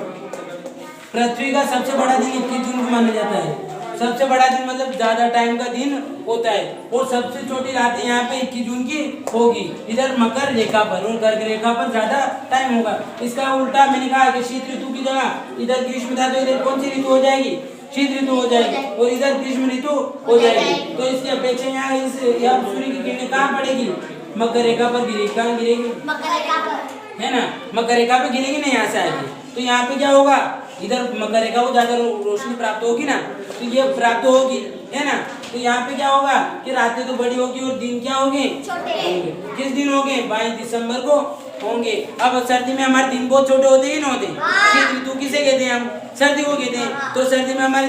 Speaker 1: पृथ्वी का सबसे बड़ा दिन 21 जून को माना जाता है। सबसे बड़ा दिन मतलब ज्यादा टाइम का दिन होता है, और सबसे छोटी रात यहाँ पे 21 जून की होगी, इधर मकर रेखा पर, और कर्क रेखा पर ज्यादा टाइम होगा। इसका उल्टा मैंने कहा कि शीत ऋतु की जगह इधर ग्रीष्म था, तो इधर कौन सी ऋतु हो जाएगी, शीत ऋतु हो जाएगी, और इधर ग्रीष्म ऋतु हो जाएगी। तो इसकी अपेक्षा यहाँ सूर्य की किरणें कहाँ पड़ेगी, मकर रेखा पर गिरेगी। कहाँ गिरेगी, मकर रेखा पर, है ना, मकर रेखा पे गिरेगी ना, यहाँ से आएगी, तो यहाँ पे क्या होगा, इधर मकर रेखा को ज्यादा रोशनी प्राप्त होगी ना, तो ये प्राप्त होगी, है ना। तो यहाँ पे क्या होगा कि रातें तो बड़ी होगी और दिन क्या होंगे, होंगे। किस दिन होंगे, 22 दिसंबर को होंगे। अब सर्दी में हमारे दिन बहुत छोटे होते ही ना होते, शीत ऋतु किसे कहते हैं हम, सर्दी को कहते हैं। तो सर्दी में हमारे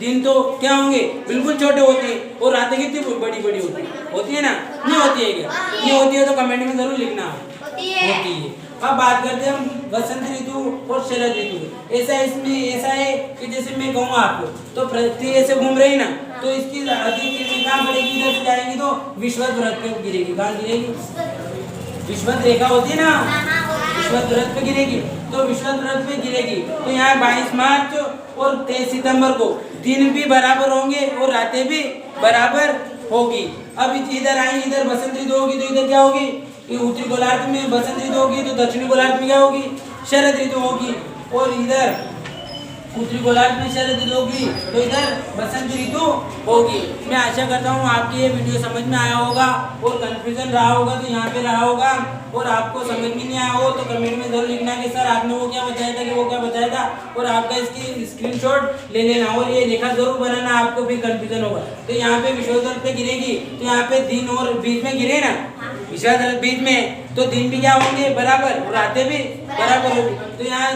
Speaker 1: दिन तो क्या होंगे, बिल्कुल छोटे होते हैं, और रातें कितनी बड़ी बड़ी होती है ना, नहीं होती है क्या, नहीं होती है तो कमेंट में जरूर लिखना, होती है। अब बात करते हैं हम बसंत ऋतु और शरद ऋतु। ऐसा है कि जैसे मैं कहूँ आपको, तो पृथ्वी ऐसे घूम रही ना, तो इसकी अधिक किरणें कहाँ पड़ेगी, इधर से जाएंगी तो विषुवत व्रत पे गिरेगी। कहाँ गिरेगी, विषुवत रेखा होती है ना, विषुवत व्रत पे गिरेगी, तो विषुवत व्रत पे गिरेगी। तो यहाँ 22 मार्च और 23 सितंबर को दिन भी बराबर होंगे और रातें भी बराबर होगी। अब इधर आई, इधर बसंत ऋतु होगी, तो इधर क्या होगी, उत्तरी गोलार्ध में बसंत ऋतु होगी, तो दक्षिणी गोलार्ध में क्या होगी, शरद ऋतु होगी, और इधर उत्तरी गोलार्ध में शरद ऋतु होगी, तो इधर बसंत ऋतु होगी। मैं आशा करता हूँ आपकी ये वीडियो समझ में आया होगा, और कंफ्यूजन रहा होगा तो यहाँ पे रहा होगा, और आपको समझ में नहीं आया हो तो कमेंट में जरूर लिखना कि सर आपने वो क्या बताया था, कि वो क्या बताया था, और आपका इसकी स्क्रीनशॉट ले लेना, और ये लेखा जरूर बनाना, आपको भी कंफ्यूजन होगा। तो यहाँ पे विषुवत पे गिरेगी, तो यहाँ पे दिन और बीच में गिरे ना, विषुवत बीच में, तो दिन भी क्या होंगे, बराबर, और रातें भी बराबर होगी। तो यहाँ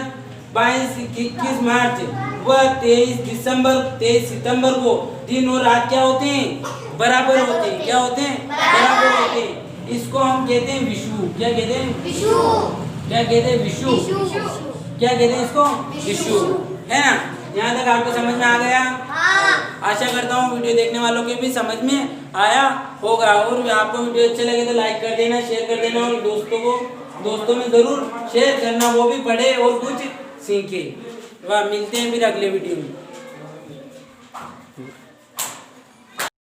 Speaker 1: 22-21 मार्च व 23 सितंबर को दिन और रात क्या होते हैं, बराबर होते हैं। क्या होते हैं, बराबर होते हैं। इसको हम कहते हैं विषु। क्या कहते हैं, विषु। क्या कहते हैं, विषु। क्या कहते हैं इसको, विषु, है ना। यहाँ तक आपको समझ में आ गया, आशा करता हूँ वीडियो देखने वालों के भी समझ में आया होगा। और आपको वीडियो अच्छे लगे तो लाइक कर देना, शेयर कर देना, और दोस्तों में जरूर शेयर करना, वो भी पढ़े और कुछ सीखे। वाह, मिलते हैं फिर अगले वीडियो में।